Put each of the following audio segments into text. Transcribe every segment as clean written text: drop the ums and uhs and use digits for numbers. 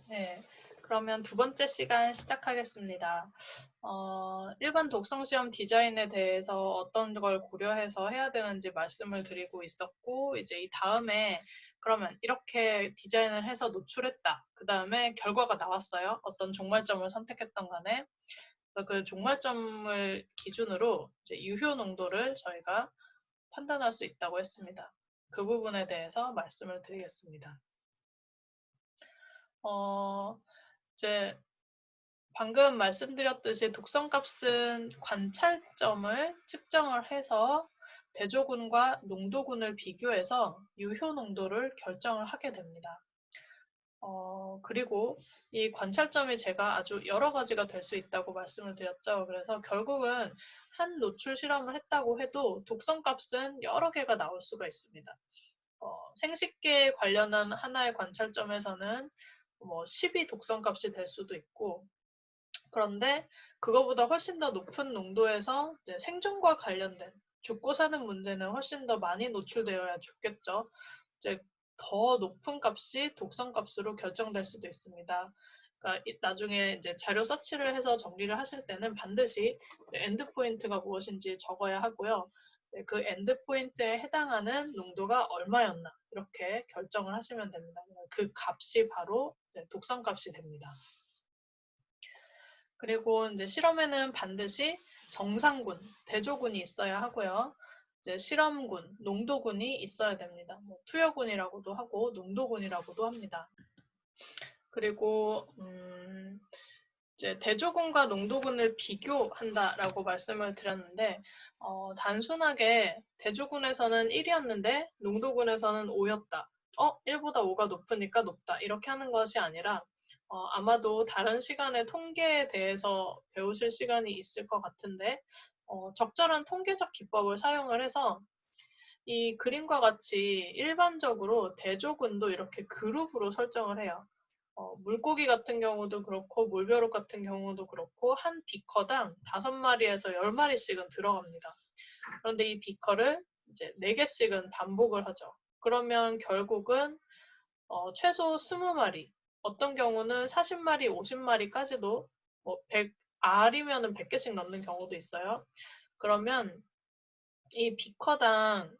네, 그러면 두 번째 시간 시작하겠습니다. 일반 독성시험 디자인에 대해서 어떤 걸 고려해서 해야 되는지 말씀을 드리고 있었고, 이제 이 다음에 그러면 이렇게 디자인을 해서 노출했다. 그 다음에 결과가 나왔어요. 어떤 종말점을 선택했던 간에. 그 종말점을 기준으로 이제 유효 농도를 저희가 판단할 수 있다고 했습니다. 그 부분에 대해서 말씀을 드리겠습니다. 이제 방금 말씀드렸듯이 독성값은 관찰점을 측정을 해서 대조군과 농도군을 비교해서 유효 농도를 결정을 하게 됩니다. 그리고 이 관찰점이 제가 아주 여러 가지가 될 수 있다고 말씀을 드렸죠. 그래서 결국은 한 노출 실험을 했다고 해도 독성값은 여러 개가 나올 수가 있습니다. 생식기에 관련한 하나의 관찰점에서는 뭐 10이 독성값이 될 수도 있고, 그런데 그거보다 훨씬 더 높은 농도에서 이제 생존과 관련된 죽고 사는 문제는 훨씬 더 많이 노출되어야 죽겠죠. 이제 더 높은 값이 독성 값으로 결정될 수도 있습니다. 그러니까 나중에 이제 자료 서치를 해서 정리를 하실 때는 반드시 엔드 포인트가 무엇인지 적어야 하고요. 그 엔드 포인트에 해당하는 농도가 얼마였나 이렇게 결정을 하시면 됩니다. 그 값이 바로 독성 값이 됩니다. 그리고 이제 실험에는 반드시 정상군, 대조군이 있어야 하고요. 이제 실험군, 농도군이 있어야 됩니다. 뭐 투여군이라고도 하고 농도군이라고도 합니다. 그리고 이제 대조군과 농도군을 비교한다라고 말씀을 드렸는데 단순하게 대조군에서는 1이었는데 농도군에서는 5였다. 1보다 5가 높으니까 높다. 이렇게 하는 것이 아니라 아마도 다른 시간에 통계에 대해서 배우실 시간이 있을 것 같은데 적절한 통계적 기법을 사용을 해서 이 그림과 같이 일반적으로 대조군도 이렇게 그룹으로 설정을 해요. 물고기 같은 경우도 그렇고 물벼룩 같은 경우도 그렇고 한 비커당 5마리에서 10마리씩은 들어갑니다. 그런데 이 비커를 이제 4개씩은 반복을 하죠. 그러면 결국은 최소 20마리, 어떤 경우는 40마리, 50마리까지도 뭐 100알이면 100개씩 넣는 경우도 있어요. 그러면 이 비커당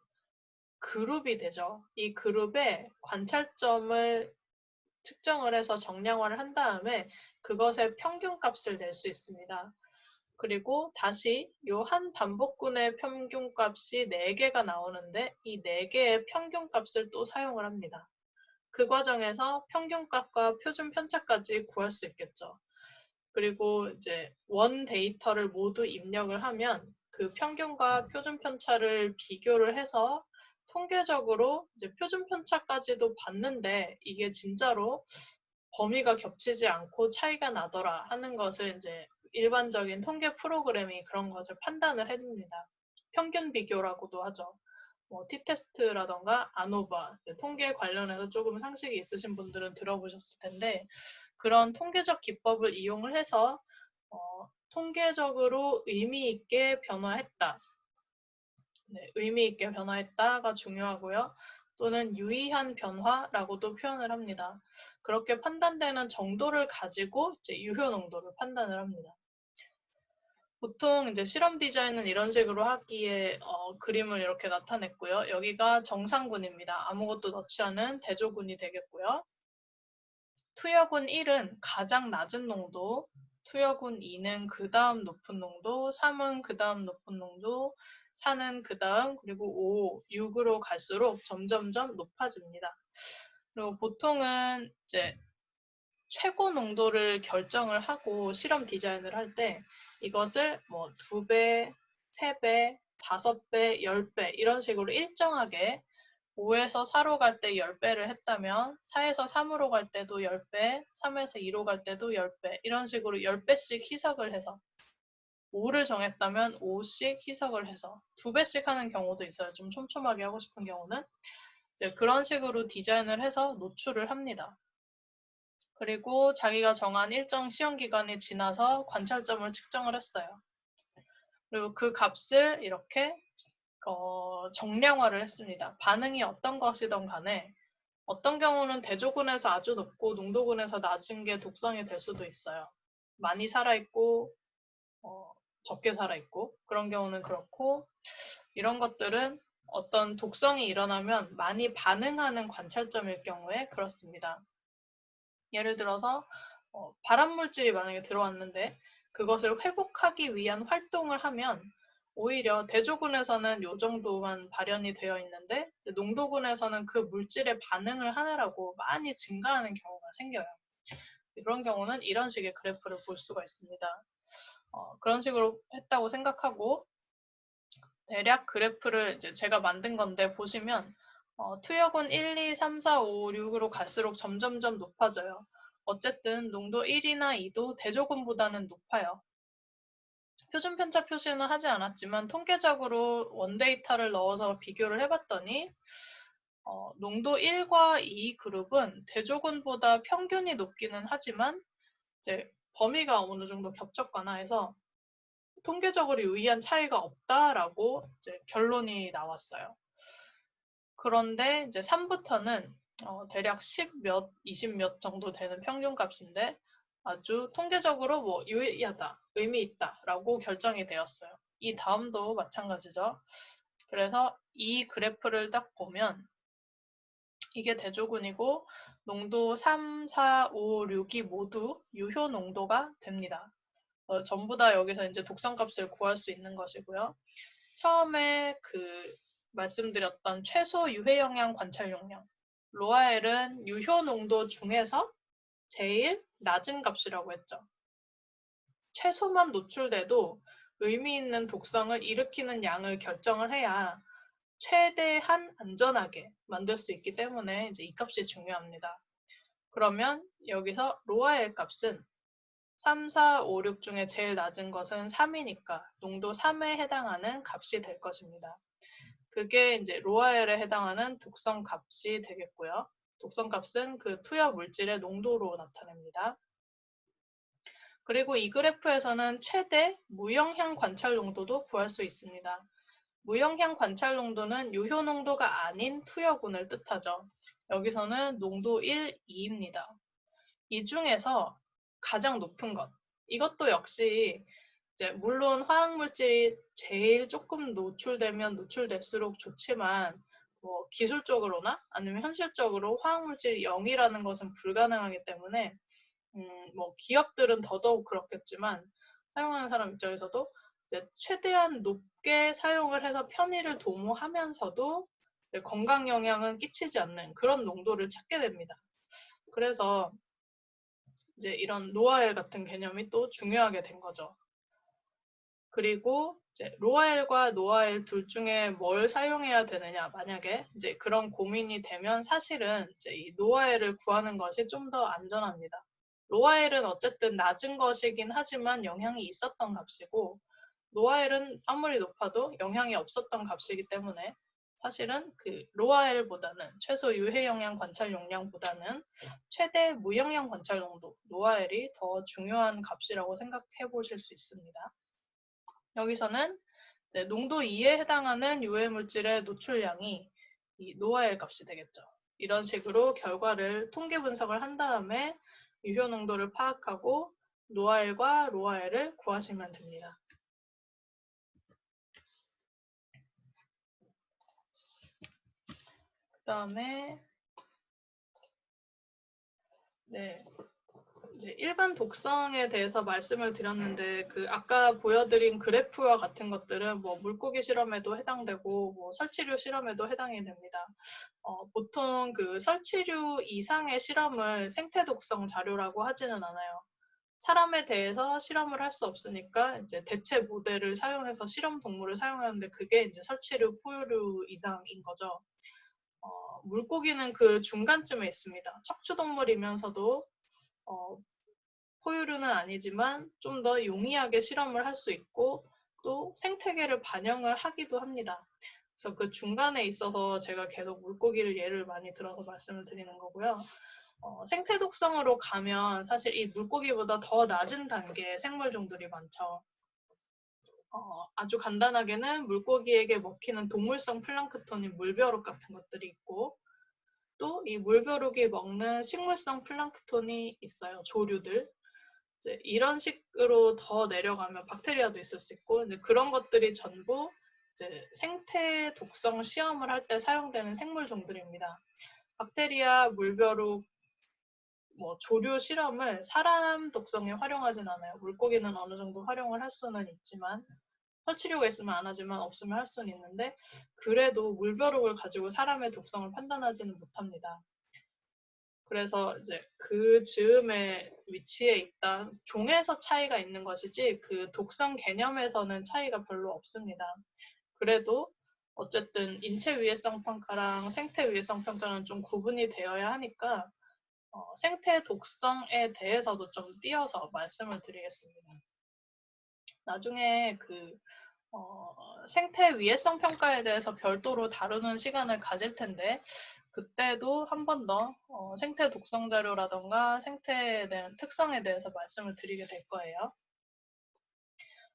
그룹이 되죠. 이 그룹에 관찰점을 측정을 해서 정량화를 한 다음에 그것의 평균값을 낼 수 있습니다. 그리고 다시 이 한 반복군의 평균값이 4개가 나오는데 이 4개의 평균값을 또 사용을 합니다. 그 과정에서 평균값과 표준 편차까지 구할 수 있겠죠. 그리고 이제 원 데이터를 모두 입력을 하면 그 평균과 표준 편차를 비교를 해서 통계적으로 이제 표준 편차까지도 봤는데 이게 진짜로 범위가 겹치지 않고 차이가 나더라 하는 것을 이제 일반적인 통계 프로그램이 그런 것을 판단을 해줍니다. 평균 비교라고도 하죠. 뭐 T테스트라던가 아노바, 통계 관련해서 조금 상식이 있으신 분들은 들어보셨을 텐데 그런 통계적 기법을 이용을 해서 통계적으로 의미 있게 변화했다. 네, 의미 있게 변화했다가 중요하고요. 또는 유의한 변화라고도 표현을 합니다. 그렇게 판단되는 정도를 가지고 이제 유효 농도를 판단을 합니다. 보통 이제 실험 디자인은 이런 식으로 하기에 그림을 이렇게 나타냈고요. 여기가 정상군입니다. 아무것도 넣지 않은 대조군이 되겠고요. 투여군 1은 가장 낮은 농도, 투여군 2는 그 다음 높은 농도, 3은 그 다음 높은 농도, 4는 그 다음, 그리고 5, 6으로 갈수록 점점점 높아집니다. 그리고 보통은 이제 최고 농도를 결정을 하고 실험 디자인을 할 때 이것을 뭐 2배, 3배, 5배, 10배 이런 식으로 일정하게 5에서 4로 갈 때 10배를 했다면 4에서 3으로 갈 때도 10배, 3에서 2로 갈 때도 10배 이런 식으로 10배씩 희석을 해서 5를 정했다면 5씩 희석을 해서 2배씩 하는 경우도 있어요. 좀 촘촘하게 하고 싶은 경우는 이제 그런 식으로 디자인을 해서 노출을 합니다. 그리고 자기가 정한 일정 시험 기간이 지나서 관찰점을 측정을 했어요. 그리고 그 값을 이렇게 정량화를 했습니다. 반응이 어떤 것이든 간에 어떤 경우는 대조군에서 아주 높고 농도군에서 낮은 게 독성이 될 수도 있어요. 많이 살아있고 적게 살아있고 그런 경우는 그렇고, 이런 것들은 어떤 독성이 일어나면 많이 반응하는 관찰점일 경우에 그렇습니다. 예를 들어서 발암물질이 만약에 들어왔는데 그것을 회복하기 위한 활동을 하면 오히려 대조군에서는 이 정도만 발현이 되어 있는데 농도군에서는 그 물질에 반응을 하느라고 많이 증가하는 경우가 생겨요. 그런 경우는 이런 식의 그래프를 볼 수가 있습니다. 그런 식으로 했다고 생각하고, 대략 그래프를 이제 제가 만든 건데 보시면 투여군 1, 2, 3, 4, 5, 6으로 갈수록 점점점 높아져요. 어쨌든 농도 1이나 2도 대조군보다는 높아요. 표준 편차 표시는 하지 않았지만 통계적으로 원데이터를 넣어서 비교를 해봤더니 농도 1과 2 그룹은 대조군보다 평균이 높기는 하지만 이제 범위가 어느 정도 겹쳤거나 해서 통계적으로 유의한 차이가 없다라고 이제 결론이 나왔어요. 그런데 이제 3부터는 대략 10 몇, 20 몇 정도 되는 평균값인데 아주 통계적으로 뭐 유의하다, 의미 있다라고 결정이 되었어요. 이 다음도 마찬가지죠. 그래서 이 그래프를 딱 보면 이게 대조군이고 농도 3, 4, 5, 6이 모두 유효 농도가 됩니다. 전부 다 여기서 이제 독성값을 구할 수 있는 것이고요. 처음에 말씀드렸던 최소 유해 영향 관찰 용량, 로아엘은 유효 농도 중에서 제일 낮은 값이라고 했죠. 최소만 노출돼도 의미 있는 독성을 일으키는 양을 결정을 해야 최대한 안전하게 만들 수 있기 때문에 이제 이 값이 중요합니다. 그러면 여기서 로아엘 값은 3, 4, 5, 6 중에 제일 낮은 것은 3이니까 농도 3에 해당하는 값이 될 것입니다. 그게 이제 로아엘에 해당하는 독성 값이 되겠고요. 독성 값은 그 투여 물질의 농도로 나타냅니다. 그리고 이 그래프에서는 최대 무영향 관찰 농도도 구할 수 있습니다. 무영향 관찰 농도는 유효 농도가 아닌 투여군을 뜻하죠. 여기서는 농도 1, 2입니다. 이 중에서 가장 높은 것, 이것도 역시 이제 물론 화학물질이 제일 조금 노출되면 노출될수록 좋지만 뭐 기술적으로나 아니면 현실적으로 화학물질이 0이라는 것은 불가능하기 때문에 뭐 기업들은 더더욱 그렇겠지만 사용하는 사람 입장에서도 이제 최대한 높게 사용을 해서 편의를 도모하면서도 건강 영향은 끼치지 않는 그런 농도를 찾게 됩니다. 그래서 이제 이런 로아엘 같은 개념이 또 중요하게 된 거죠. 그리고 이제 로아엘과 노아엘 둘 중에 뭘 사용해야 되느냐, 만약에 이제 그런 고민이 되면 사실은 이제 이 노아엘을 구하는 것이 좀 더 안전합니다. 로아엘은 어쨌든 낮은 것이긴 하지만 영향이 있었던 값이고, 노아엘은 아무리 높아도 영향이 없었던 값이기 때문에 사실은 그 로아엘보다는 최소 유해 영향 관찰 용량보다는 최대 무영향 관찰 농도 노아엘이 더 중요한 값이라고 생각해 보실 수 있습니다. 여기서는 농도 2에 해당하는 유해 물질의 노출량이 이 노아엘 값이 되겠죠. 이런 식으로 결과를 통계 분석을 한 다음에 유효 농도를 파악하고 노아엘과 로아엘을 구하시면 됩니다. 그다음에 이제 일반 독성에 대해서 말씀을 드렸는데 아까 보여드린 그래프와 같은 것들은 뭐 물고기 실험에도 해당되고 뭐 설치류 실험에도 해당이 됩니다. 보통 설치류 이상의 실험을 생태 독성 자료라고 하지는 않아요. 사람에 대해서 실험을 할 수 없으니까 이제 대체 모델을 사용해서 실험 동물을 사용하는데 그게 이제 설치류, 포유류 이상인 거죠. 물고기는 그 중간쯤에 있습니다. 척추동물이면서도 포유류는 아니지만 좀 더 용이하게 실험을 할 수 있고 또 생태계를 반영을 하기도 합니다. 그래서 그 중간에 있어서 제가 계속 물고기를 예를 많이 들어서 말씀을 드리는 거고요. 생태 독성으로 가면 사실 이 물고기보다 더 낮은 단계의 생물종들이 많죠. 아주 간단하게는 물고기에게 먹히는 동물성 플랑크톤인 물벼룩 같은 것들이 있고, 또 이 물벼룩이 먹는 식물성 플랑크톤이 있어요. 조류들. 이제 이런 식으로 더 내려가면 박테리아도 있을 수 있고, 이제 그런 것들이 전부 이제 생태 독성 시험을 할 때 사용되는 생물종들입니다. 박테리아, 물벼룩, 뭐 조류 실험을 사람 독성에 활용하진 않아요. 물고기는 어느 정도 활용을 할 수는 있지만, 설치류가 있으면 안 하지만 없으면 할 수는 있는데, 그래도 물벼룩을 가지고 사람의 독성을 판단하지는 못합니다. 그래서 이제 그 즈음의 위치에 있다. 종에서 차이가 있는 것이지 그 독성 개념에서는 차이가 별로 없습니다. 그래도 어쨌든 인체 위해성 평가랑 생태 위해성 평가는 좀 구분이 되어야 하니까 생태 독성에 대해서도 좀 띄어서 말씀을 드리겠습니다. 나중에 생태 위해성 평가에 대해서 별도로 다루는 시간을 가질 텐데, 그때도 한 번 더 생태 독성 자료라던가 생태에 대한 특성에 대해서 말씀을 드리게 될 거예요.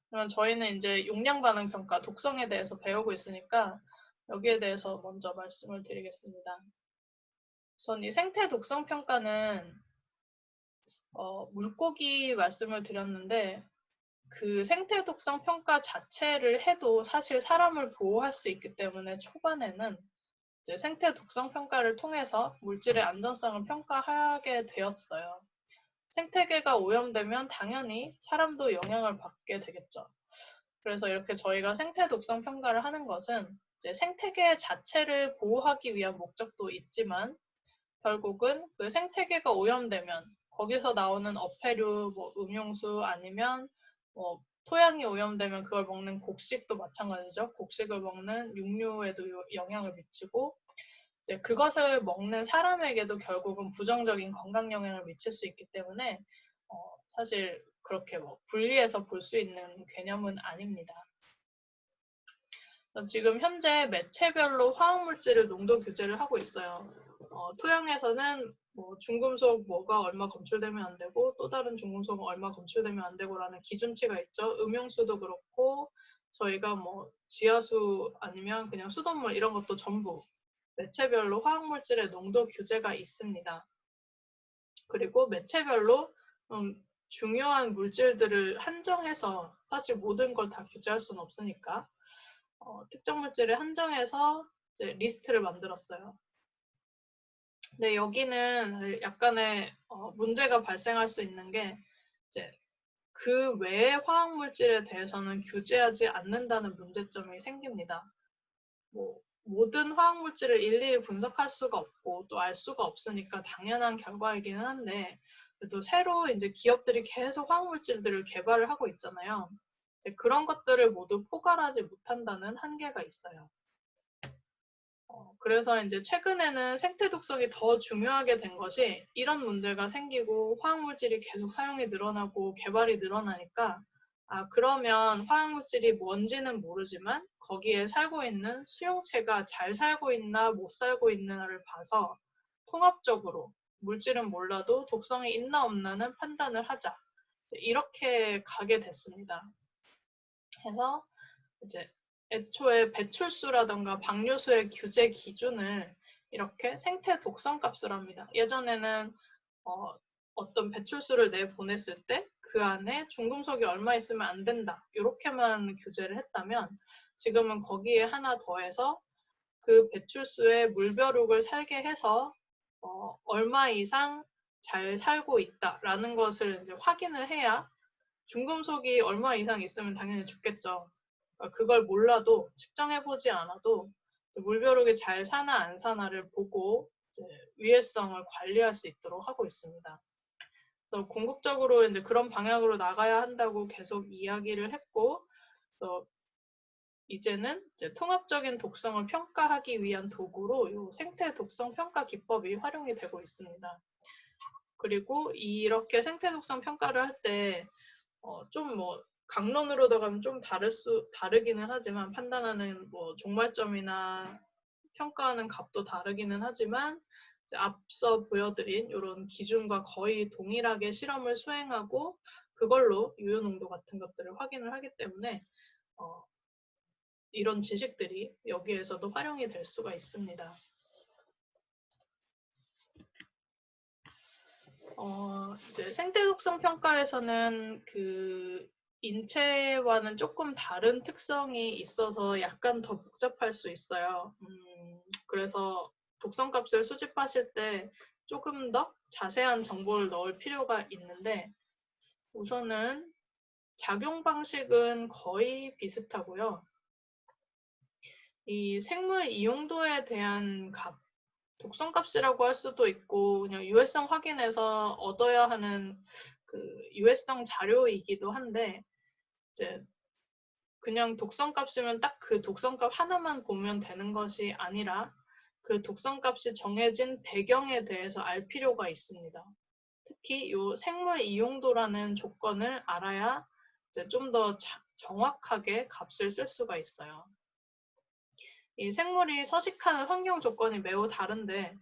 그러면 저희는 이제 용량 반응 평가, 독성에 대해서 배우고 있으니까 여기에 대해서 먼저 말씀을 드리겠습니다. 우선 이 생태 독성 평가는 물고기 말씀을 드렸는데, 그 생태 독성 평가 자체를 해도 사실 사람을 보호할 수 있기 때문에 초반에는 이제 생태 독성 평가를 통해서 물질의 안전성을 평가하게 되었어요. 생태계가 오염되면 당연히 사람도 영향을 받게 되겠죠. 그래서 이렇게 저희가 생태 독성 평가를 하는 것은 이제 생태계 자체를 보호하기 위한 목적도 있지만, 결국은 그 생태계가 오염되면 거기서 나오는 어패류, 뭐 음용수 아니면 뭐 토양이 오염되면 그걸 먹는 곡식도 마찬가지죠. 곡식을 먹는 육류에도 영향을 미치고, 이제 그것을 먹는 사람에게도 결국은 부정적인 건강 영향을 미칠 수 있기 때문에 사실 그렇게 뭐 분리해서 볼 수 있는 개념은 아닙니다. 지금 현재 매체별로 화학물질을 농도 규제를 하고 있어요. 토양에서는 뭐 중금속 뭐가 얼마 검출되면 안 되고 또 다른 중금속은 얼마 검출되면 안 되고라는 기준치가 있죠. 음용수도 그렇고 저희가 뭐 지하수 아니면 그냥 수돗물 이런 것도 전부 매체별로 화학물질의 농도 규제가 있습니다. 그리고 매체별로 중요한 물질들을 한정해서, 사실 모든 걸 다 규제할 수는 없으니까 특정 물질을 한정해서 이제 리스트를 만들었어요. 근데 여기는 약간의 문제가 발생할 수 있는 게, 이제 그 외의 화학물질에 대해서는 규제하지 않는다는 문제점이 생깁니다. 뭐 모든 화학물질을 일일이 분석할 수가 없고 또 알 수가 없으니까 당연한 결과이기는 한데, 그래도 새로 이제 기업들이 계속 화학물질들을 개발을 하고 있잖아요. 그런 것들을 모두 포괄하지 못한다는 한계가 있어요. 그래서 이제 최근에는 생태 독성이 더 중요하게 된 것이, 이런 문제가 생기고 화학물질이 계속 사용이 늘어나고 개발이 늘어나니까, 그러면 화학물질이 뭔지는 모르지만 거기에 살고 있는 수용체가 잘 살고 있나 못 살고 있나를 봐서 통합적으로 물질은 몰라도 독성이 있나 없나는 판단을 하자. 이렇게 가게 됐습니다. 그래서 이제 애초에 배출수라던가 방류수의 규제 기준을 이렇게 생태 독성 값을 합니다. 예전에는 어떤 배출수를 내보냈을 때 그 안에 중금속이 얼마 있으면 안 된다, 이렇게만 규제를 했다면, 지금은 거기에 하나 더해서 그 배출수에 물벼룩을 살게 해서 얼마 이상 잘 살고 있다라는 것을 이제 확인을 해야, 중금속이 얼마 이상 있으면 당연히 죽겠죠. 그걸 몰라도, 측정해보지 않아도 물벼룩이 잘 사나 안 사나를 보고 이제 위해성을 관리할 수 있도록 하고 있습니다. 그래서 궁극적으로 이제 그런 방향으로 나가야 한다고 계속 이야기를 했고, 또 이제는 이제 통합적인 독성을 평가하기 위한 도구로 이 생태 독성 평가 기법이 활용이 되고 있습니다. 그리고 이렇게 생태 독성 평가를 할 때 좀 뭐 강론으로 들어가면 좀 다르기는 하지만, 판단하는 뭐 종말점이나 평가하는 값도 다르기는 하지만, 이제 앞서 보여드린 이런 기준과 거의 동일하게 실험을 수행하고 그걸로 유효농도 같은 것들을 확인을 하기 때문에 이런 지식들이 여기에서도 활용이 될 수가 있습니다. 이제 생태 독성 평가에서는 그 인체와는 조금 다른 특성이 있어서 약간 더 복잡할 수 있어요. 그래서 독성값을 수집하실 때 조금 더 자세한 정보를 넣을 필요가 있는데, 우선은 작용 방식은 거의 비슷하고요. 이 생물 이용도에 대한 값, 독성값이라고 할 수도 있고 그냥 유해성 확인해서 얻어야 하는 그 유해성 자료이기도 한데, 이제 그냥 독성값이면 딱 그 독성값 하나만 보면 되는 것이 아니라 그 독성값이 정해진 배경에 대해서 알 필요가 있습니다. 특히 이 생물 이용도라는 조건을 알아야 좀 더 정확하게 값을 쓸 수가 있어요. 이 생물이 서식하는 환경 조건이 매우 다른데,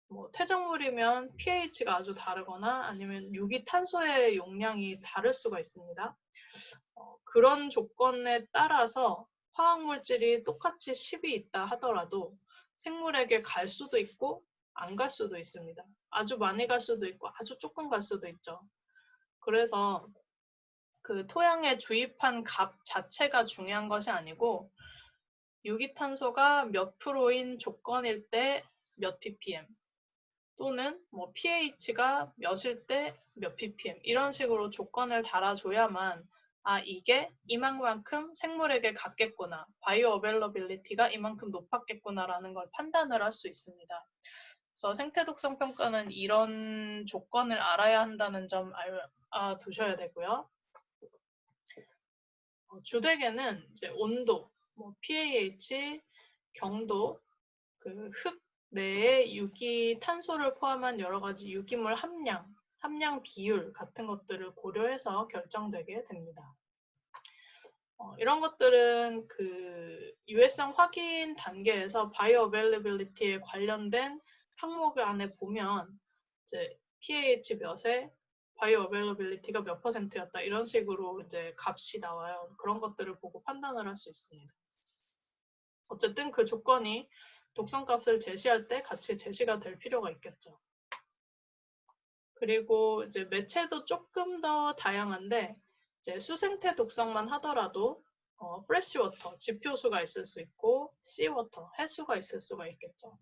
뭐 퇴적물이면 pH가 아주 다르거나 아니면 유기탄소의 용량이 다를 수가 있습니다. 그런 조건에 따라서 화학물질이 똑같이 10이 있다 하더라도 생물에게 갈 수도 있고 안 갈 수도 있습니다. 아주 많이 갈 수도 있고 아주 조금 갈 수도 있죠. 그래서 그 토양에 주입한 값 자체가 중요한 것이 아니고 유기탄소가 몇 프로인 조건일 때 몇 ppm 또는 뭐 pH가 몇일 때 몇 ppm 이런 식으로 조건을 달아줘야만 이게 이만큼 생물에게 갖겠구나, 바이오 어베일러빌리티가 이만큼 높았겠구나라는 걸 판단을 할 수 있습니다. 그래서 생태 독성 평가는 이런 조건을 알아야 한다는 점 알아두셔야 되고요. 주되게는 이제 온도, 뭐 pH, 경도, 그 흙 내에 유기탄소를 포함한 여러 가지 유기물 함량 비율 같은 것들을 고려해서 결정되게 됩니다. 이런 것들은 그 유해성 확인 단계에서 바이오 어베일러빌리티에 관련된 항목 안에 보면 이제 pH 몇에 바이오 어베일러빌리티가 몇 %였다 이런 식으로 이제 값이 나와요. 그런 것들을 보고 판단을 할 수 있습니다. 어쨌든 그 조건이 독성값을 제시할 때 같이 제시가 될 필요가 있겠죠. 그리고 이제 매체도 조금 더 다양한데, 이제 수생태 독성만 하더라도 프레시워터, 지표수가 있을 수 있고 씨워터, 해수가 있을 수가 있겠죠.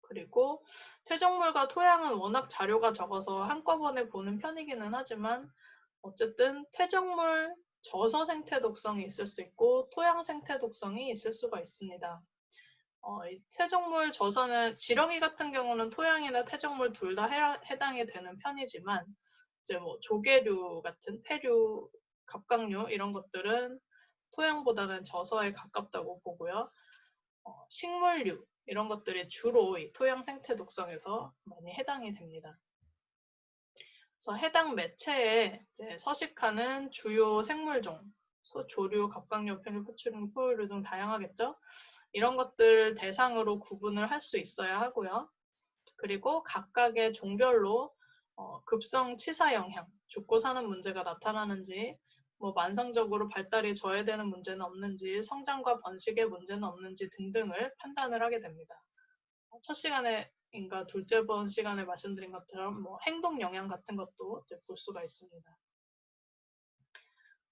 그리고 퇴적물과 토양은 워낙 자료가 적어서 한꺼번에 보는 편이기는 하지만 어쨌든 퇴적물 저서 생태 독성이 있을 수 있고 토양 생태 독성이 있을 수가 있습니다. 퇴적물 저서는 지렁이 같은 경우는 토양이나 퇴적물 둘 다 해당이 되는 편이지만 이제 뭐 조개류 같은 폐류, 갑각류 이런 것들은 토양보다는 저서에 가깝다고 보고요. 식물류 이런 것들이 주로 이 토양 생태 독성에서 많이 해당이 됩니다. 그래서 해당 매체에 이제 서식하는 주요 생물종, 조류, 갑각류, 폐류, 포충류, 포유류 등 다양하겠죠. 이런 것들 대상으로 구분을 할 수 있어야 하고요. 그리고 각각의 종별로 급성 치사 영향, 죽고 사는 문제가 나타나는지, 뭐 만성적으로 발달이 저해되는 문제는 없는지, 성장과 번식의 문제는 없는지 등등을 판단을 하게 됩니다. 첫 시간에인가 둘째 번 시간에 말씀드린 것처럼 뭐 행동 영향 같은 것도 이제 볼 수가 있습니다.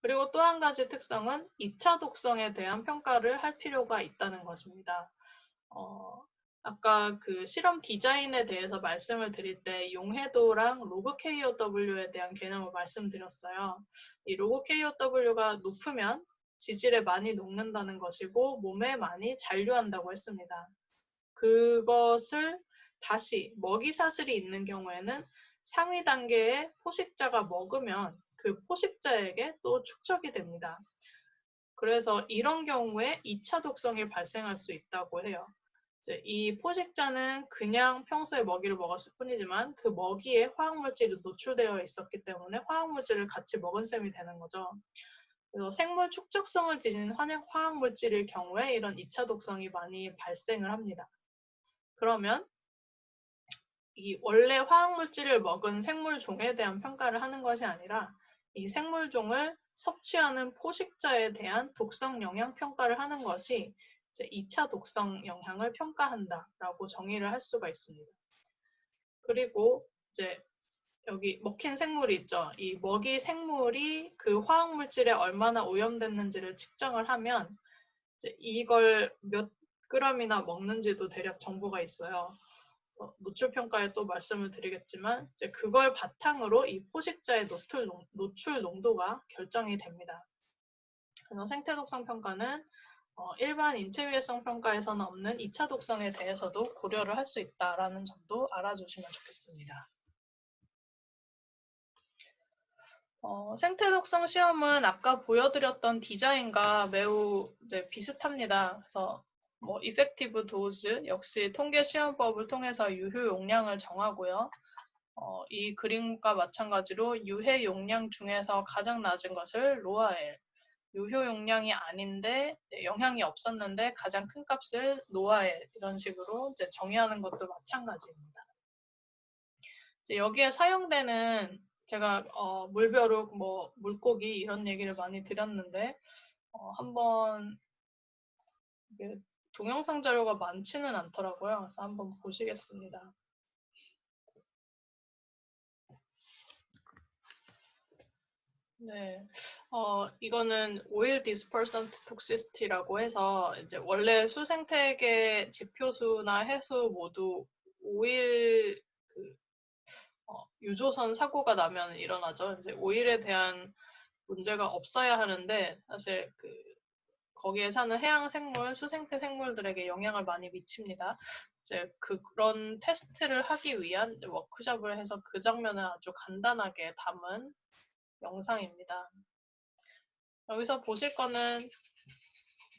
그리고 또 한 가지 특성은 2차 독성에 대한 평가를 할 필요가 있다는 것입니다. 아까 그 실험 디자인에 대해서 말씀을 드릴 때 용해도랑 로그 KOW에 대한 개념을 말씀드렸어요. 이 로그 KOW가 높으면 지질에 많이 녹는다는 것이고 몸에 많이 잔류한다고 했습니다. 그것을 다시 먹이 사슬이 있는 경우에는 상위 단계의 포식자가 먹으면 그 포식자에게 또 축적이 됩니다. 그래서 이런 경우에 2차 독성이 발생할 수 있다고 해요. 이 포식자는 그냥 평소에 먹이를 먹었을 뿐이지만 그 먹이에 화학물질이 노출되어 있었기 때문에 화학물질을 같이 먹은 셈이 되는 거죠. 그래서 생물 축적성을 지닌 화학물질일 경우에 이런 2차 독성이 많이 발생을 합니다. 그러면 이 원래 화학물질을 먹은 생물종에 대한 평가를 하는 것이 아니라 이 생물종을 섭취하는 포식자에 대한 독성 영향 평가를 하는 것이 이제 2차 독성 영향을 평가한다라고 정의를 할 수가 있습니다. 그리고 이제 여기 먹힌 생물이 있죠. 이 먹이 생물이 그 화학물질에 얼마나 오염됐는지를 측정을 하면 이제 이걸 몇 g이나 먹는지도 대략 정보가 있어요. 노출 평가에 또 말씀을 드리겠지만 이제 그걸 바탕으로 이 포식자의 노출 농도가 결정이 됩니다. 그래서 생태 독성 평가는 일반 인체 위해성 평가에서는 없는 2차 독성에 대해서도 고려를 할 수 있다라는 점도 알아주시면 좋겠습니다. 생태 독성 시험은 아까 보여드렸던 디자인과 매우 비슷합니다. 그래서 이펙티브 도즈 역시 통계 시험법을 통해서 유효 용량을 정하고요. 이 그림과 마찬가지로 유해 용량 중에서 가장 낮은 것을 로아엘, 유효 용량이 아닌데 영향이 없었는데 가장 큰 값을 노아엘 이런 식으로 이제 정의하는 것도 마찬가지입니다. 이제 여기에 사용되는 제가 물벼룩, 물고기 이런 얘기를 많이 드렸는데 한번 동영상 자료가 많지는 않더라고요. 그래서 한번 보시겠습니다. 네, 이거는 오일 dispersant toxicity라고 해서 이제 원래 수생태계 지표수나 해수 모두 오일 유조선 사고가 나면 일어나죠. 이제 오일에 대한 문제가 없어야 하는데 사실 거기에 사는 해양 생물, 수생태 생물들에게 영향을 많이 미칩니다. 이제 그런 테스트를 하기 위한 워크숍을 해서 그 장면을 아주 간단하게 담은 영상입니다. 여기서 보실 거는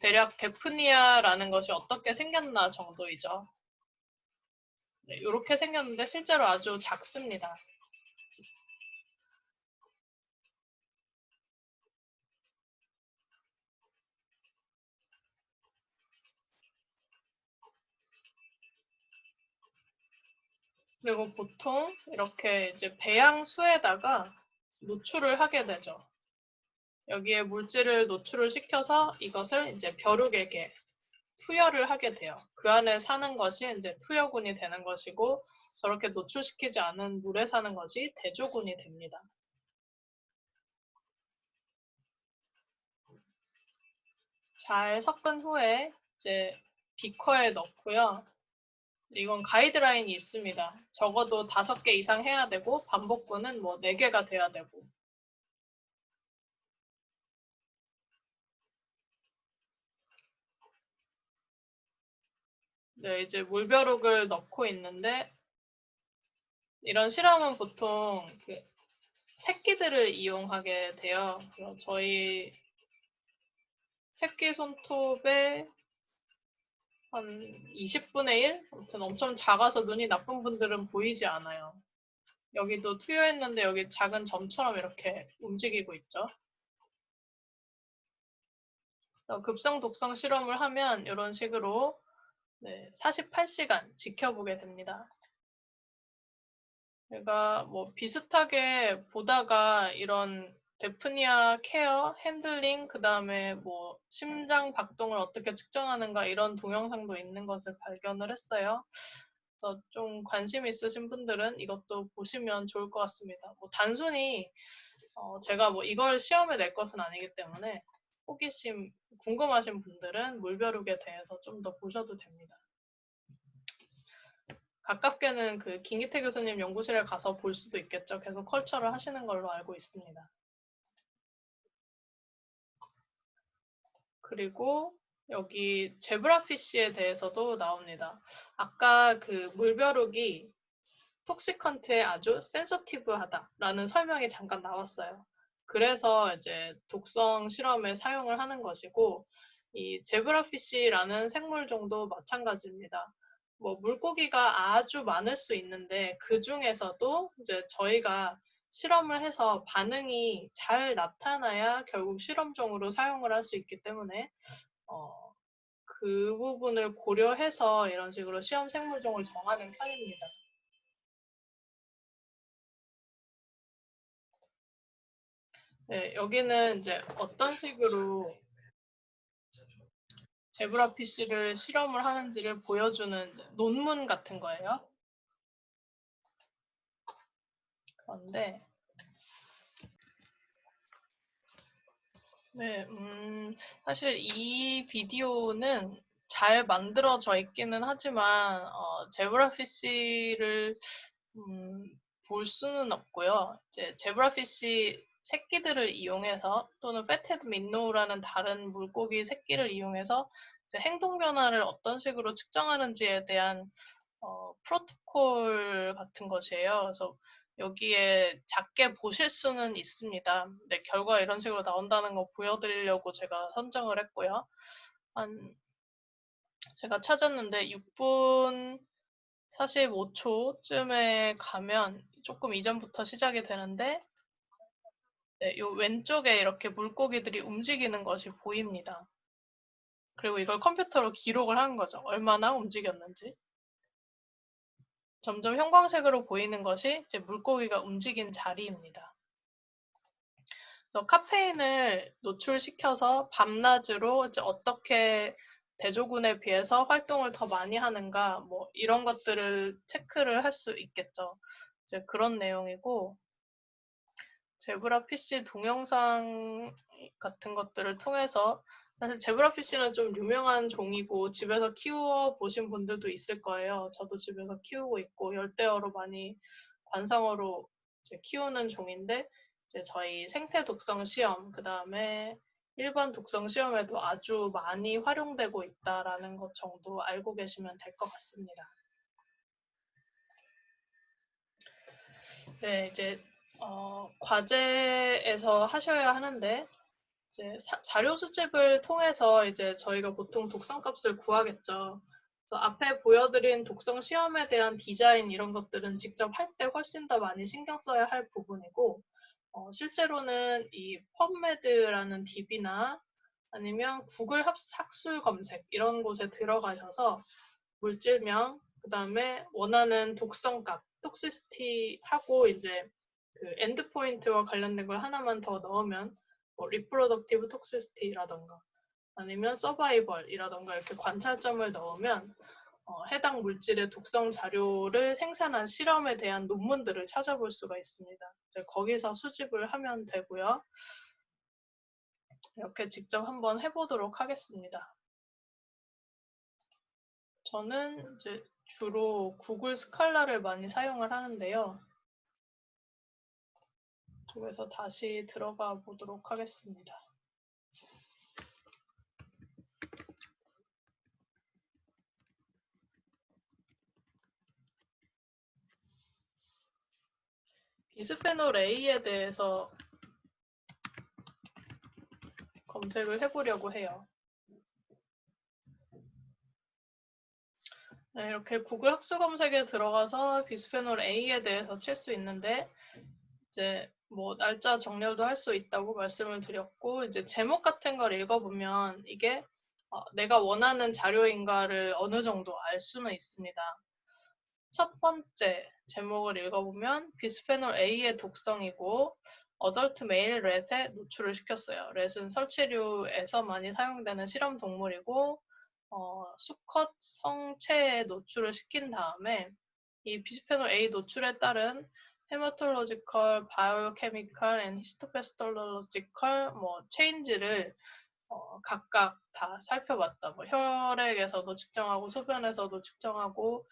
대략 데프니아라는 것이 어떻게 생겼나 정도이죠. 네, 이렇게 생겼는데 실제로 아주 작습니다. 그리고 보통 이렇게 이제 배양수에다가 노출을 하게 되죠. 여기에 물질을 노출을 시켜서 이것을 이제 벼룩에게 투여를 하게 돼요. 그 안에 사는 것이 이제 투여군이 되는 것이고 저렇게 노출시키지 않은 물에 사는 것이 대조군이 됩니다. 잘 섞은 후에 이제 비커에 넣고요. 이건 가이드라인이 있습니다. 적어도 5개 이상 해야 되고 반복분은 4개가 돼야 되고. 네, 이제 물벼룩을 넣고 있는데 이런 실험은 보통 새끼들을 이용하게 돼요. 저희 새끼 손톱의 한 20분의 1? 아무튼 엄청 작아서 눈이 나쁜 분들은 보이지 않아요. 여기도 투여했는데 여기 작은 점처럼 이렇게 움직이고 있죠. 급성 독성 실험을 하면 이런 식으로 48시간 지켜보게 됩니다. 제가 비슷하게 보다가 이런 데프니아 케어, 핸들링, 그 다음에 심장 박동을 어떻게 측정하는가 이런 동영상도 있는 것을 발견을 했어요. 그래서 좀 관심 있으신 분들은 이것도 보시면 좋을 것 같습니다. 단순히 제가 이걸 시험에 낼 것은 아니기 때문에 호기심, 궁금하신 분들은 물벼룩에 대해서 좀 더 보셔도 됩니다. 가깝게는 김기태 교수님 연구실에 가서 볼 수도 있겠죠. 계속 컬처를 하시는 걸로 알고 있습니다. 그리고 여기 제브라피쉬에 대해서도 나옵니다. 아까 물벼룩이 톡시컨트에 아주 센서티브하다라는 설명이 잠깐 나왔어요. 그래서 이제 독성 실험에 사용을 하는 것이고 이 제브라피쉬라는 생물종도 마찬가지입니다. 물고기가 아주 많을 수 있는데 그 중에서도 이제 저희가 실험을 해서 반응이 잘 나타나야 결국 실험종으로 사용을 할 수 있기 때문에 그 부분을 고려해서 이런 식으로 시험 생물종을 정하는 편입니다. 네, 여기는 이제 어떤 식으로 제브라피쉬를 실험을 하는지를 보여주는 논문 같은 거예요. 건데, 네, 사실 이 비디오는 잘 만들어져 있기는 하지만 제브라피쉬를 볼 수는 없고요. 이제 제브라피쉬 새끼들을 이용해서 또는 패테드 민노우라는 다른 물고기 새끼를 이용해서 이제 행동 변화를 어떤 식으로 측정하는지에 대한 프로토콜 같은 것이에요. 그래서 여기에 작게 보실 수는 있습니다. 네, 결과 이런 식으로 나온다는 거 보여드리려고 제가 선정을 했고요. 제가 찾았는데 6분 45초쯤에 가면 조금 이전부터 시작이 되는데, 네, 요 왼쪽에 이렇게 물고기들이 움직이는 것이 보입니다. 그리고 이걸 컴퓨터로 기록을 하는 거죠. 얼마나 움직였는지. 점점 형광색으로 보이는 것이 이제 물고기가 움직인 자리입니다. 그래서 카페인을 노출시켜서 밤낮으로 이제 어떻게 대조군에 비해서 활동을 더 많이 하는가, 뭐 이런 것들을 체크를 할 수 있겠죠. 이제 그런 내용이고, 제브라피쉬 동영상 같은 것들을 통해서, 사실 제브라피쉬는 좀 유명한 종이고 집에서 키워 보신 분들도 있을 거예요. 저도 집에서 키우고 있고 열대어로 많이 관상어로 이제 키우는 종인데, 이제 저희 생태 독성 시험, 그 다음에 일반 독성 시험에도 아주 많이 활용되고 있다라는 것 정도 알고 계시면 될 것 같습니다. 네, 이제 과제에서 하셔야 하는데, 이제 자료 수집을 통해서 이제 저희가 보통 독성값을 구하겠죠. 그래서 앞에 보여드린 독성 시험에 대한 디자인 이런 것들은 직접 할 때 훨씬 더 많이 신경 써야 할 부분이고, 실제로는 이 펍메드라는 DB나 아니면 구글 학술 검색 이런 곳에 들어가셔서 물질명, 그 다음에 원하는 독성값, 톡시시티 하고 이제 그 엔드포인트와 관련된 걸 하나만 더 넣으면 뭐 리프로덕티브 톡시시티라던가 아니면 서바이벌이라던가 이렇게 관찰점을 넣으면 해당 물질의 독성 자료를 생산한 실험에 대한 논문들을 찾아볼 수가 있습니다. 이제 거기서 수집을 하면 되고요. 이렇게 직접 한번 해보도록 하겠습니다. 저는 이제 주로 구글 스칼라를 많이 사용을 하는데요. 그래서 다시 들어가 보도록 하겠습니다. 비스페놀 A에 대해서 검색을 해보려고 해요. 네, 이렇게 구글 학수 검색에 들어가서 비스페놀 A에 대해서 칠 수 있는데, 이제 뭐 날짜 정렬도 할 수 있다고 말씀을 드렸고, 이제 제목 같은 걸 읽어보면 이게 내가 원하는 자료인가를 어느 정도 알 수는 있습니다. 첫 번째 제목을 읽어보면 비스페놀 A의 독성이고 어덜트 메일 렛에 노출을 시켰어요. 렛은 설치류에서 많이 사용되는 실험 동물이고 수컷 성체에 노출을 시킨 다음에 이 비스페놀 A 노출에 따른 헤마톨로지컬, 바이오케미컬, 앤 히스토패스톨로지컬 체인지를 각각 다 살펴봤다. 뭐 혈액에서도 측정하고 소변에서도 측정하고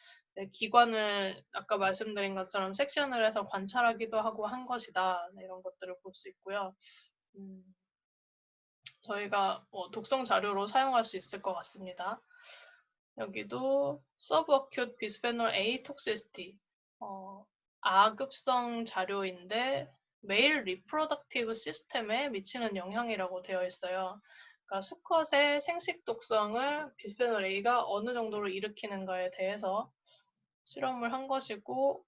기관을 아까 말씀드린 것처럼 섹션을 해서 관찰하기도 하고 한 것이다. 이런 것들을 볼 수 있고요. 저희가 독성 자료로 사용할 수 있을 것 같습니다. 여기도 서브어큐트 비스페놀 A 톡시시티 아급성 자료인데 메일 리프로덕티브 시스템에 미치는 영향이라고 되어 있어요. 그러니까 수컷의 생식 독성을 비스페놀 A가 어느 정도로 일으키는가에 대해서 실험을 한 것이고,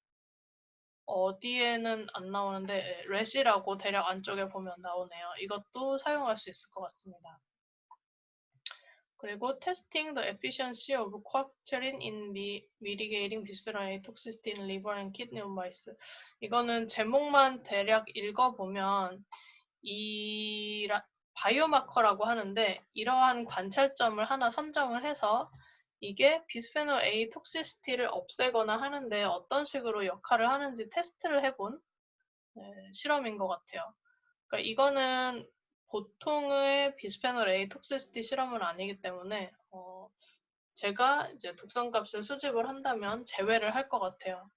어디에는 안 나오는데 렛이라고 대략 안쪽에 보면 나오네요. 이것도 사용할 수 있을 것 같습니다. 그리고 testing the efficiency of quercetin in mitigating bisphenol A toxicity in liver and kidney of mice. 이거는 제목만 대략 읽어보면 이 바이오마커라고 하는데 이러한 관찰점을 하나 선정을 해서 이게 비스페놀 A 톡시시티를 없애거나 하는데 어떤 식으로 역할을 하는지 테스트를 해본 실험인 것 같아요. 그러니까 이거는 보통의 비스페놀 A 톡시시티 실험은 아니기 때문에 제가 이제 독성값을 수집을 한다면 제외를 할 것 같아요.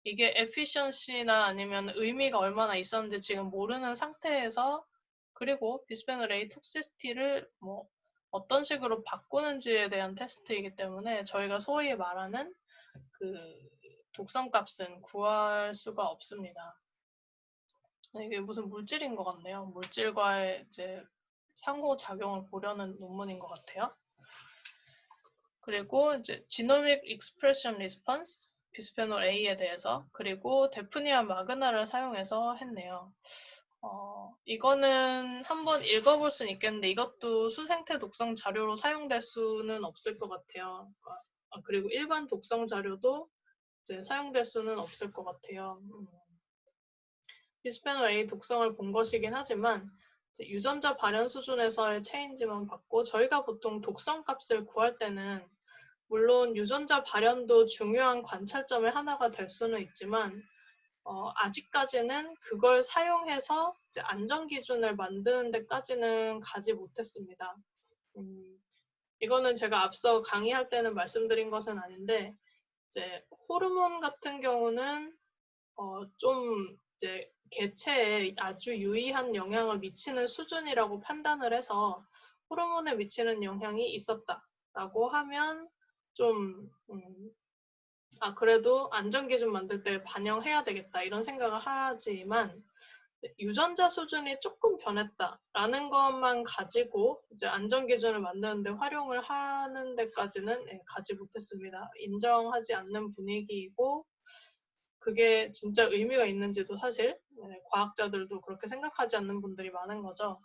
이게 에피션시나 아니면 의미가 얼마나 있었는지 지금 모르는 상태에서 그리고 비스페놀 A 톡시시티를 뭐 어떤 식으로 바꾸는지에 대한 테스트이기 때문에 저희가 소위 말하는 그 독성값은 구할 수가 없습니다. 이게 무슨 물질인 것 같네요. 물질과의 이제 상호작용을 보려는 논문인 것 같아요. 그리고 이제 Genomic Expression Response, 비스페놀 A에 대해서, 그리고 데프니아 마그나를 사용해서 했네요. 이거는 한번 읽어볼 수는 있겠는데 이것도 수생태 독성 자료로 사용될 수는 없을 것 같아요. 그리고 일반 독성 자료도 이제 사용될 수는 없을 것 같아요. 비스페놀 A 독성을 본 것이긴 하지만 유전자 발현 수준에서의 체인지만 봤고 저희가 보통 독성 값을 구할 때는 물론 유전자 발현도 중요한 관찰점의 하나가 될 수는 있지만 아직까지는 그걸 사용해서 이제 안전 기준을 만드는 데까지는 가지 못했습니다. 이거는 제가 앞서 강의할 때는 말씀드린 것은 아닌데 이제 호르몬 같은 경우는 좀 이제 개체에 아주 유의한 영향을 미치는 수준이라고 판단을 해서 호르몬에 미치는 영향이 있었다라고 하면 좀 그래도 안전기준 만들 때 반영해야 되겠다 이런 생각을 하지만 유전자 수준이 조금 변했다라는 것만 가지고 이제 안전기준을 만드는데 활용을 하는 데까지는 가지 못했습니다. 인정하지 않는 분위기이고 그게 진짜 의미가 있는지도 사실 과학자들도 그렇게 생각하지 않는 분들이 많은 거죠.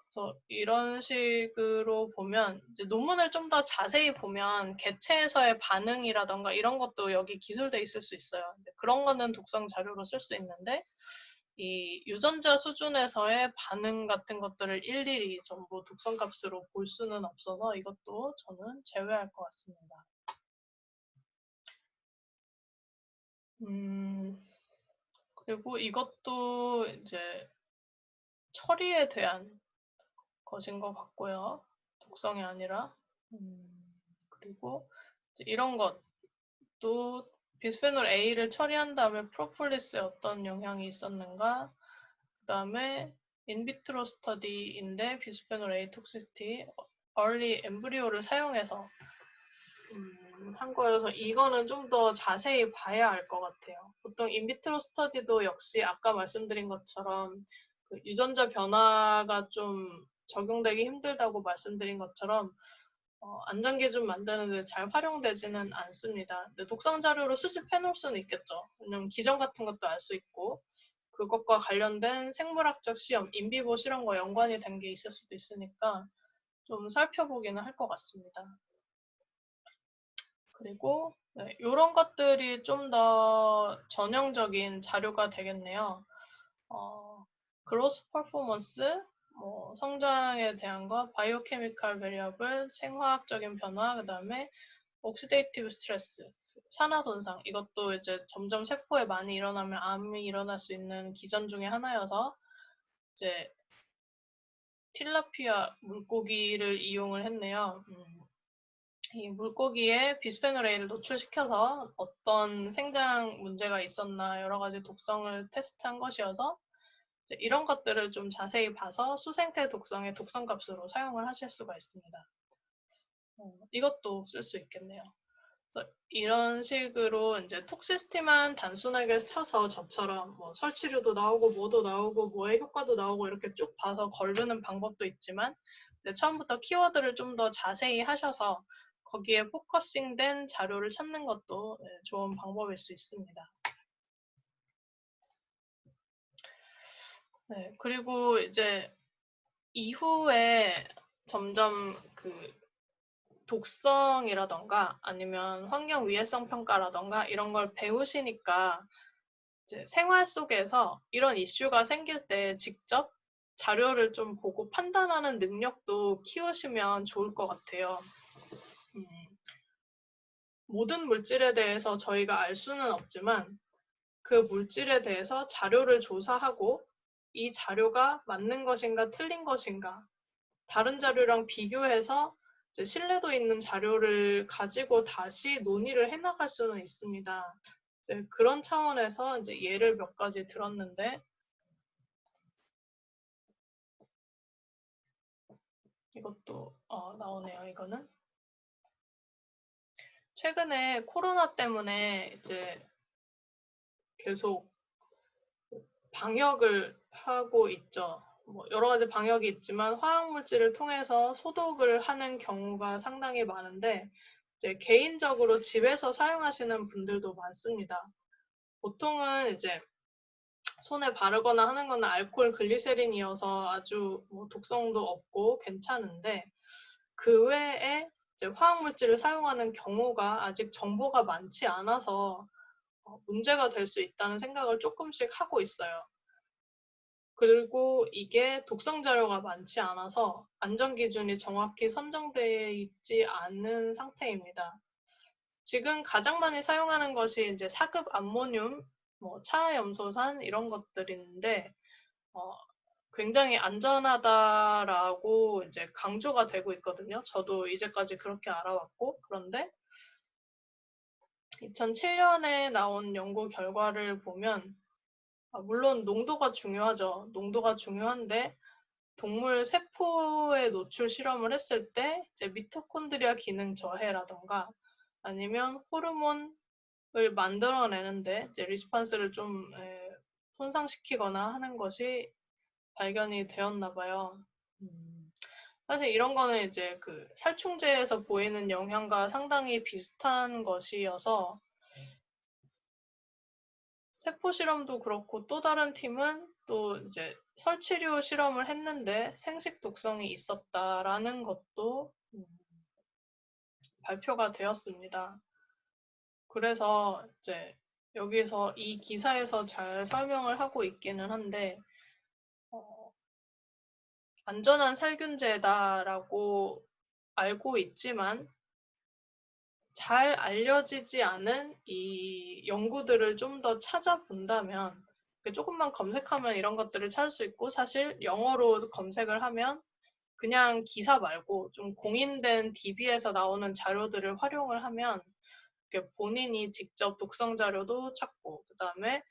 그래서 이런 식으로 보면 이제 논문을 좀 더 자세히 보면 개체에서의 반응이라던가 이런 것도 여기 기술돼 있을 수 있어요. 그런 거는 독성 자료로 쓸 수 있는데 이 유전자 수준에서의 반응 같은 것들을 일일이 전부 독성 값으로 볼 수는 없어서 이것도 저는 제외할 것 같습니다. 그리고 이것도 이제 처리에 대한 것인 것 같고요. 독성이 아니라. 그리고 이런 것도 비스페놀 A를 처리한 다음에 프로폴리스에 어떤 영향이 있었는가. 그 다음에 인비트로 스터디인데 비스페놀 A 톡시티 얼리 엠브리오를 사용해서 한 거여서 이거는 좀 더 자세히 봐야 알 것 같아요. 보통 인비트로 스터디도 역시 아까 말씀드린 것처럼 그 유전자 변화가 좀 적용되기 힘들다고 말씀드린 것처럼 안전기준 만드는데 잘 활용되지는 않습니다. 근데 독성 자료로 수집해 놓을 수는 있겠죠. 왜냐면 기전 같은 것도 알 수 있고 그것과 관련된 생물학적 시험, 인비보 실험과 연관이 된 게 있을 수도 있으니까 좀 살펴보기는 할 것 같습니다. 그리고 이런 것들이 좀 더 전형적인 자료가 되겠네요. 그로스 퍼포먼스, 성장에 대한 거, 바이오케미칼 베리어블, 생화학적인 변화, 그 다음에 옥시데이티브 스트레스, 산화손상, 이것도 이제 점점 세포에 많이 일어나면 암이 일어날 수 있는 기전 중에 하나여서 이제 틸라피아 물고기를 이용을 했네요. 이 물고기에 비스페놀 A를 노출시켜서 어떤 생장 문제가 있었나 여러 가지 독성을 테스트한 것이어서 이런 것들을 좀 자세히 봐서 수생태 독성의 독성값으로 사용을 하실 수가 있습니다. 이것도 쓸 수 있겠네요. 그래서 이런 식으로 이제 톡시시티만 단순하게 쳐서 저처럼 뭐 설치류도 나오고 뭐도 나오고 뭐의 효과도 나오고 이렇게 쭉 봐서 거르는 방법도 있지만 처음부터 키워드를 좀 더 자세히 하셔서 거기에 포커싱된 자료를 찾는 것도 좋은 방법일 수 있습니다. 그리고 이제 이후에 점점 그 독성이라던가 아니면 환경 위해성 평가라던가 이런 걸 배우시니까 이제 생활 속에서 이런 이슈가 생길 때 직접 자료를 좀 보고 판단하는 능력도 키우시면 좋을 것 같아요. 모든 물질에 대해서 저희가 알 수는 없지만 그 물질에 대해서 자료를 조사하고 이 자료가 맞는 것인가 틀린 것인가 다른 자료랑 비교해서 이제 신뢰도 있는 자료를 가지고 다시 논의를 해나갈 수는 있습니다. 이제 그런 차원에서 이제 예를 몇 가지 들었는데 이것도 나오네요. 이거는 최근에 코로나 때문에 이제 계속 방역을 하고 있죠. 뭐 여러 가지 방역이 있지만 화학물질을 통해서 소독을 하는 경우가 상당히 많은데 이제 개인적으로 집에서 사용하시는 분들도 많습니다. 보통은 이제 손에 바르거나 하는 거는 알코올 글리세린이어서 아주 뭐 독성도 없고 괜찮은데 그 외에 이제 화학물질을 사용하는 경우가 아직 정보가 많지 않아서 문제가 될 수 있다는 생각을 조금씩 하고 있어요. 그리고 이게 독성 자료가 많지 않아서 안전 기준이 정확히 선정되어 있지 않은 상태입니다. 지금 가장 많이 사용하는 것이 이제 사급 암모늄, 뭐 차염소산 이런 것들인데 굉장히 안전하다라고 이제 강조가 되고 있거든요. 저도 이제까지 그렇게 알아왔고 그런데 2007년에 나온 연구 결과를 보면 물론 농도가 중요하죠. 농도가 중요한데 동물 세포에 노출 실험을 했을 때 이제 미토콘드리아 기능 저해라던가 아니면 호르몬을 만들어내는데 이제 리스판스를 좀 손상시키거나 하는 것이 발견이 되었나 봐요. 사실 이런 거는 이제 그 살충제에서 보이는 영향과 상당히 비슷한 것이어서 세포 실험도 그렇고 또 다른 팀은 또 이제 설치류 실험을 했는데 생식 독성이 있었다라는 것도 발표가 되었습니다. 그래서 이제 여기서 이 기사에서 잘 설명을 하고 있기는 한데 안전한 살균제다라고 알고 있지만 잘 알려지지 않은 이 연구들을 좀 더 찾아본다면 조금만 검색하면 이런 것들을 찾을 수 있고 사실 영어로 검색을 하면 그냥 기사 말고 좀 공인된 DB에서 나오는 자료들을 활용을 하면 본인이 직접 독성 자료도 찾고 그다음에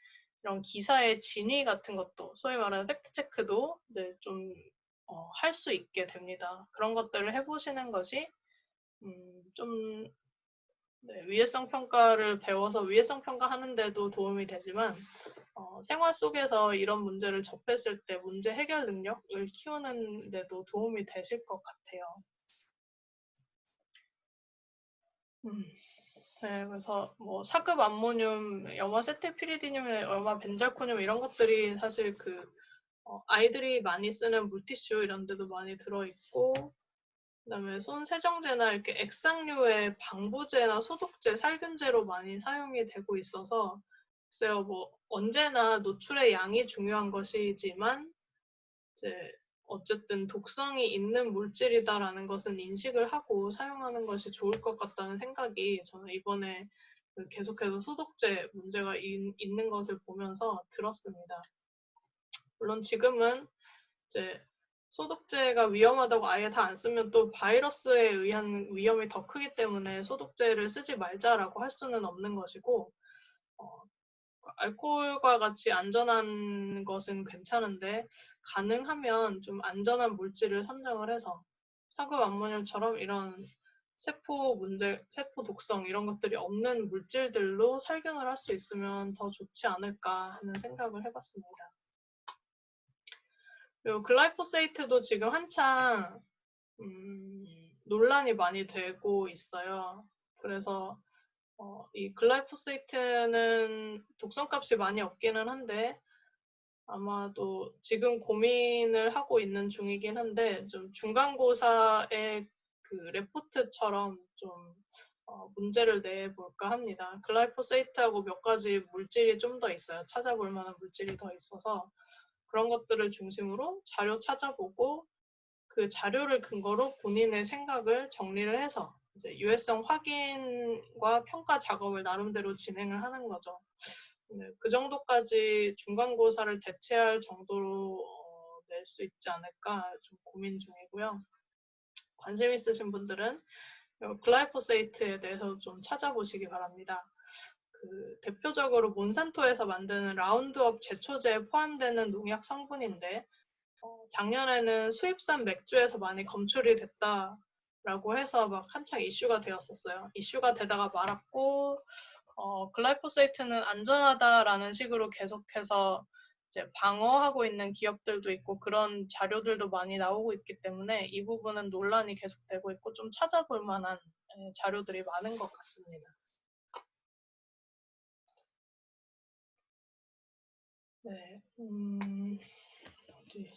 이런 기사의 진위 같은 것도 소위 말하는 팩트 체크도 이제 좀 할 수 있게 됩니다. 그런 것들을 해보시는 것이 좀 위해성 평가를 배워서 위해성 평가 하는데도 도움이 되지만 생활 속에서 이런 문제를 접했을 때 문제 해결 능력을 키우는 데도 도움이 되실 것 같아요. 네, 그래서 뭐 사급 암모늄, 염화 세틸피리디늄, 염화 벤잘코늄 이런 것들이 사실 그 아이들이 많이 쓰는 물티슈 이런 데도 많이 들어있고 그다음에 손 세정제나 이렇게 액상류의 방부제나 소독제, 살균제로 많이 사용이 되고 있어서 글쎄요, 뭐 언제나 노출의 양이 중요한 것이지만 이제 어쨌든 독성이 있는 물질이다라는 것은 인식을 하고 사용하는 것이 좋을 것 같다는 생각이 저는 이번에 계속해서 소독제 문제가 있는 것을 보면서 들었습니다. 물론 지금은 이제 소독제가 위험하다고 아예 다 안 쓰면 또 바이러스에 의한 위험이 더 크기 때문에 소독제를 쓰지 말자라고 할 수는 없는 것이고 알코올과 같이 안전한 것은 괜찮은데 가능하면 좀 안전한 물질을 선정을 해서 사급 암모늄처럼 이런 세포 문제, 세포 독성 이런 것들이 없는 물질들로 살균을 할 수 있으면 더 좋지 않을까 하는 생각을 해봤습니다. 그리고 글라이포세이트도 지금 한창 논란이 많이 되고 있어요. 그래서 이 글라이포세이트는 독성값이 많이 없기는 한데 아마도 지금 고민을 하고 있는 중이긴 한데 좀 중간고사의 그 레포트처럼 좀 문제를 내볼까 합니다. 글라이포세이트하고 몇 가지 물질이 좀 더 있어요. 찾아볼 만한 물질이 더 있어서 그런 것들을 중심으로 자료 찾아보고 그 자료를 근거로 본인의 생각을 정리를 해서 이제 유해성 확인과 평가 작업을 나름대로 진행을 하는 거죠. 네, 그 정도까지 중간고사를 대체할 정도로 낼 수 있지 않을까 좀 고민 중이고요. 관심 있으신 분들은 글라이포세이트에 대해서 좀 찾아보시기 바랍니다. 그 대표적으로 몬산토에서 만드는 라운드업 제초제에 포함되는 농약 성분인데 작년에는 수입산 맥주에서 많이 검출이 됐다라고 해서 막 한창 이슈가 되었었어요. 이슈가 되다가 말았고 글라이포세이트는 안전하다라는 식으로 계속해서 이제 방어하고 있는 기업들도 있고 그런 자료들도 많이 나오고 있기 때문에 이 부분은 논란이 계속되고 있고 좀 찾아볼 만한 자료들이 많은 것 같습니다. 네, 어디.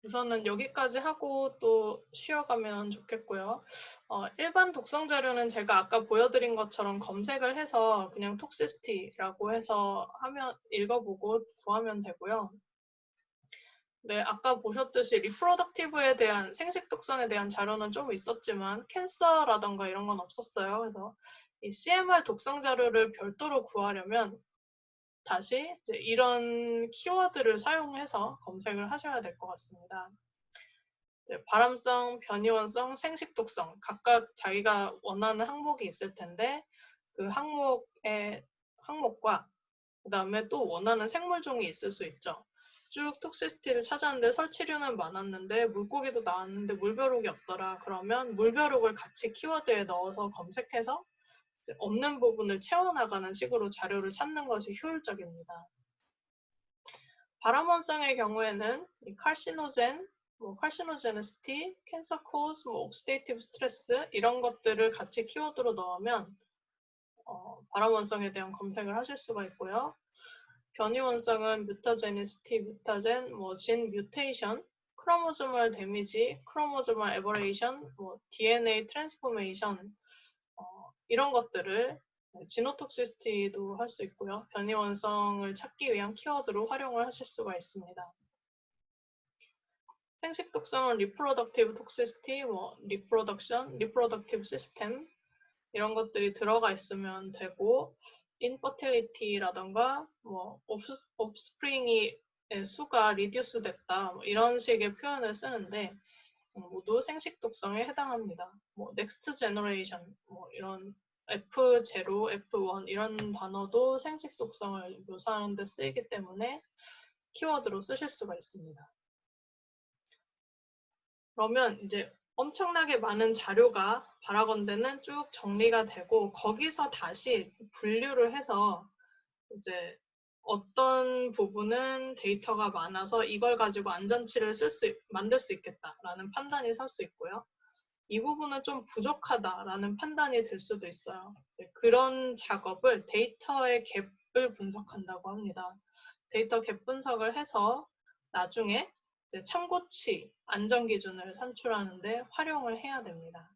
우선은 여기까지 하고 또 쉬어가면 좋겠고요. 일반 독성 자료는 제가 아까 보여드린 것처럼 검색을 해서 그냥 톡시시티라고 해서 읽어보고 구하면 되고요. 네, 아까 보셨듯이 리프로덕티브에 대한 생식 독성에 대한 자료는 좀 있었지만 캔서라던가 이런 건 없었어요. 그래서 이 CMR 독성 자료를 별도로 구하려면 다시 이제 이런 키워드를 사용해서 검색을 하셔야 될 것 같습니다. 발암성, 변이원성, 생식독성 각각 자기가 원하는 항목이 있을 텐데 그 항목과 그 다음에 또 원하는 생물종이 있을 수 있죠. 쭉 톡시시티를 찾았는데 설치류는 많았는데 물고기도 나왔는데 물벼룩이 없더라. 그러면 물벼룩을 같이 키워드에 넣어서 검색해서 없는 부분을 채워나가는 식으로 자료를 찾는 것이 효율적입니다. 발암원성의 경우에는 칼시노젠, 칼시노제니시티, 캔서 코즈, 옥시데이티브 스트레스 이런 것들을 같이 키워드로 넣으면 발암원성에 대한 검색을 하실 수가 있고요. 변이원성은 뮤타제니시티, 뮤타젠, 진 뮤테이션, 크로모소멀 데미지, 크로모소멀 에버레이션, DNA 트랜스포메이션 이런 것들을 지노톡시시티도 할 수 있고요. 변이원성을 찾기 위한 키워드로 활용을 하실 수가 있습니다. 생식 독성은 리프로덕티브 톡시시티, 리프로덕션, 리프로덕티브 시스템 이런 것들이 들어가 있으면 되고 인퍼틸리티라던가 옵스프링이 수가 리듀스 됐다 이런 식의 표현을 쓰는데 모두 생식 독성에 해당합니다. 넥스트 제너레이션 이런 F0, F1 이런 단어도 생식 독성을 묘사하는 데 쓰이기 때문에 키워드로 쓰실 수가 있습니다. 그러면 이제 엄청나게 많은 자료가 바라건대는 쭉 정리가 되고 거기서 다시 분류를 해서 이제 어떤 부분은 데이터가 많아서 이걸 가지고 안전치를 만들 수 있겠다라는 판단이 설 수 있고요. 이 부분은 좀 부족하다라는 판단이 들 수도 있어요. 그런 작업을 데이터의 갭을 분석한다고 합니다. 데이터 갭 분석을 해서 나중에 참고치, 안전기준을 산출하는데 활용을 해야 됩니다.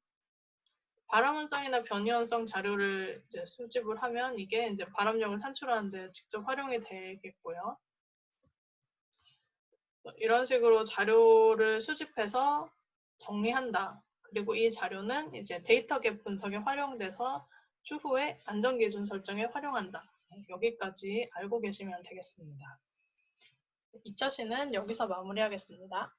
발암원성이나 변이원성 자료를 수집을 하면 이게 이제 발암력을 산출하는데 직접 활용이 되겠고요. 이런 식으로 자료를 수집해서 정리한다. 그리고 이 자료는 이제 데이터 갭 분석에 활용돼서 추후에 안전기준 설정에 활용한다. 여기까지 알고 계시면 되겠습니다. 2차 시는 여기서 마무리하겠습니다.